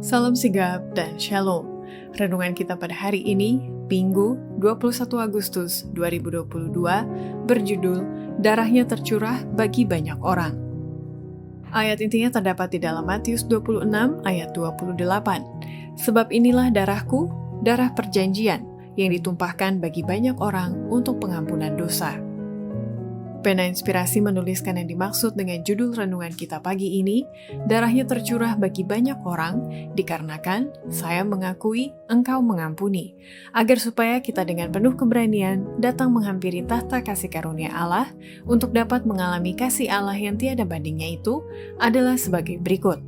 Salam sigap dan shalom. Renungan kita pada hari ini, Minggu 21 Agustus 2022, berjudul Darahnya Tercurah Bagi Banyak Orang. Ayat intinya terdapat di dalam Matius 26 ayat 28. Sebab inilah darahku, darah perjanjian, yang ditumpahkan bagi banyak orang untuk pengampunan dosa. Pena Inspirasi menuliskan yang dimaksud dengan judul renungan kita pagi ini, darahnya tercurah bagi banyak orang, dikarenakan saya mengakui engkau mengampuni, agar supaya kita dengan penuh keberanian datang menghampiri tahta kasih karunia Allah untuk dapat mengalami kasih Allah yang tiada bandingnya itu adalah sebagai berikut.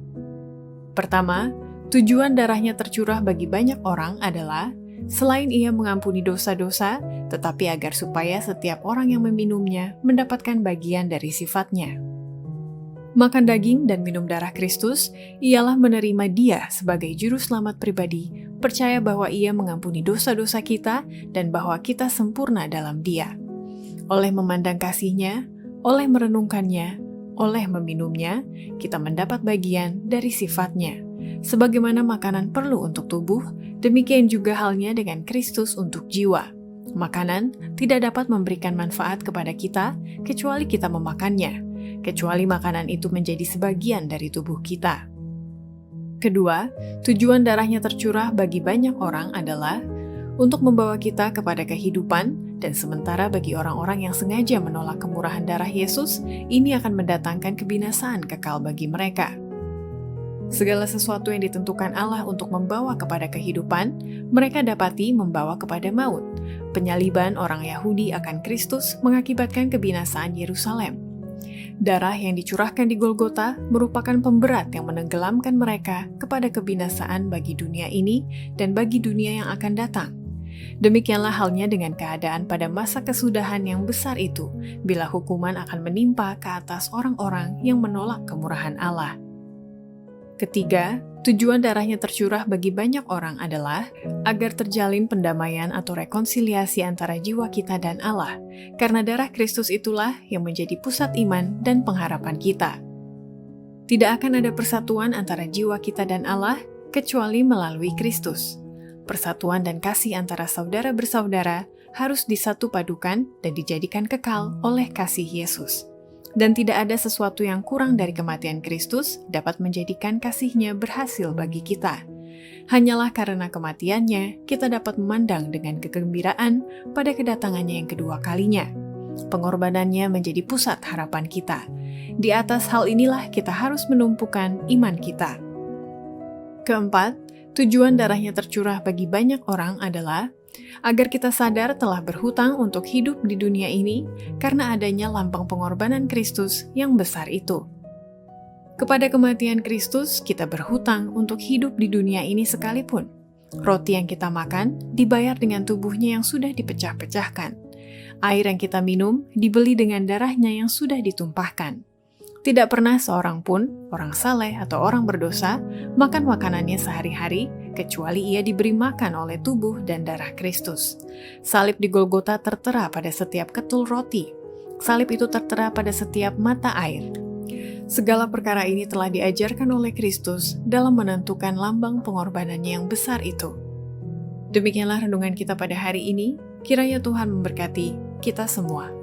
Pertama, tujuan darahnya tercurah bagi banyak orang adalah selain ia mengampuni dosa-dosa, tetapi agar supaya setiap orang yang meminumnya mendapatkan bagian dari sifatnya. Makan daging dan minum darah Kristus ialah menerima Dia sebagai juru selamat pribadi, percaya bahwa Ia mengampuni dosa-dosa kita dan bahwa kita sempurna dalam Dia. Oleh memandang kasih-Nya, oleh merenungkannya, oleh meminumnya, kita mendapat bagian dari sifat-Nya. Sebagaimana makanan perlu untuk tubuh, demikian juga halnya dengan Kristus untuk jiwa. Makanan tidak dapat memberikan manfaat kepada kita kecuali kita memakannya, kecuali makanan itu menjadi sebagian dari tubuh kita. Kedua, tujuan darahnya tercurah bagi banyak orang adalah untuk membawa kita kepada kehidupan, dan sementara bagi orang-orang yang sengaja menolak kemurahan darah Yesus, ini akan mendatangkan kebinasaan kekal bagi mereka. Segala sesuatu yang ditentukan Allah untuk membawa kepada kehidupan, mereka dapati membawa kepada maut. Penyaliban orang Yahudi akan Kristus mengakibatkan kebinasaan Yerusalem. Darah yang dicurahkan di Golgota merupakan pemberat yang menenggelamkan mereka kepada kebinasaan bagi dunia ini dan bagi dunia yang akan datang. Demikianlah halnya dengan keadaan pada masa kesudahan yang besar itu, bila hukuman akan menimpa ke atas orang-orang yang menolak kemurahan Allah. Ketiga, tujuan darahnya tercurah bagi banyak orang adalah agar terjalin pendamaian atau rekonsiliasi antara jiwa kita dan Allah, karena darah Kristus itulah yang menjadi pusat iman dan pengharapan kita. Tidak akan ada persatuan antara jiwa kita dan Allah kecuali melalui Kristus. Persatuan dan kasih antara saudara bersaudara harus disatu padukan dan dijadikan kekal oleh kasih Yesus. Dan tidak ada sesuatu yang kurang dari kematian Kristus dapat menjadikan kasih-Nya berhasil bagi kita. Hanyalah karena kematiannya, kita dapat memandang dengan kegembiraan pada kedatangannya yang kedua kalinya. Pengorbanannya menjadi pusat harapan kita. Di atas hal inilah kita harus menumpukan iman kita. Keempat, tujuan darahnya tercurah bagi banyak orang adalah agar kita sadar telah berhutang untuk hidup di dunia ini karena adanya lambang pengorbanan Kristus yang besar itu. Kepada kematian Kristus, kita berhutang untuk hidup di dunia ini sekalipun. Roti yang kita makan dibayar dengan tubuhnya yang sudah dipecah-pecahkan. Air yang kita minum dibeli dengan darahnya yang sudah ditumpahkan. Tidak pernah seorang pun, orang saleh atau orang berdosa, makan makanannya sehari-hari, kecuali ia diberi makan oleh tubuh dan darah Kristus. Salib di Golgota tertera pada setiap ketul roti. Salib itu tertera pada setiap mata air. Segala perkara ini telah diajarkan oleh Kristus dalam menentukan lambang pengorbanannya yang besar itu. Demikianlah renungan kita pada hari ini, kiranya Tuhan memberkati kita semua.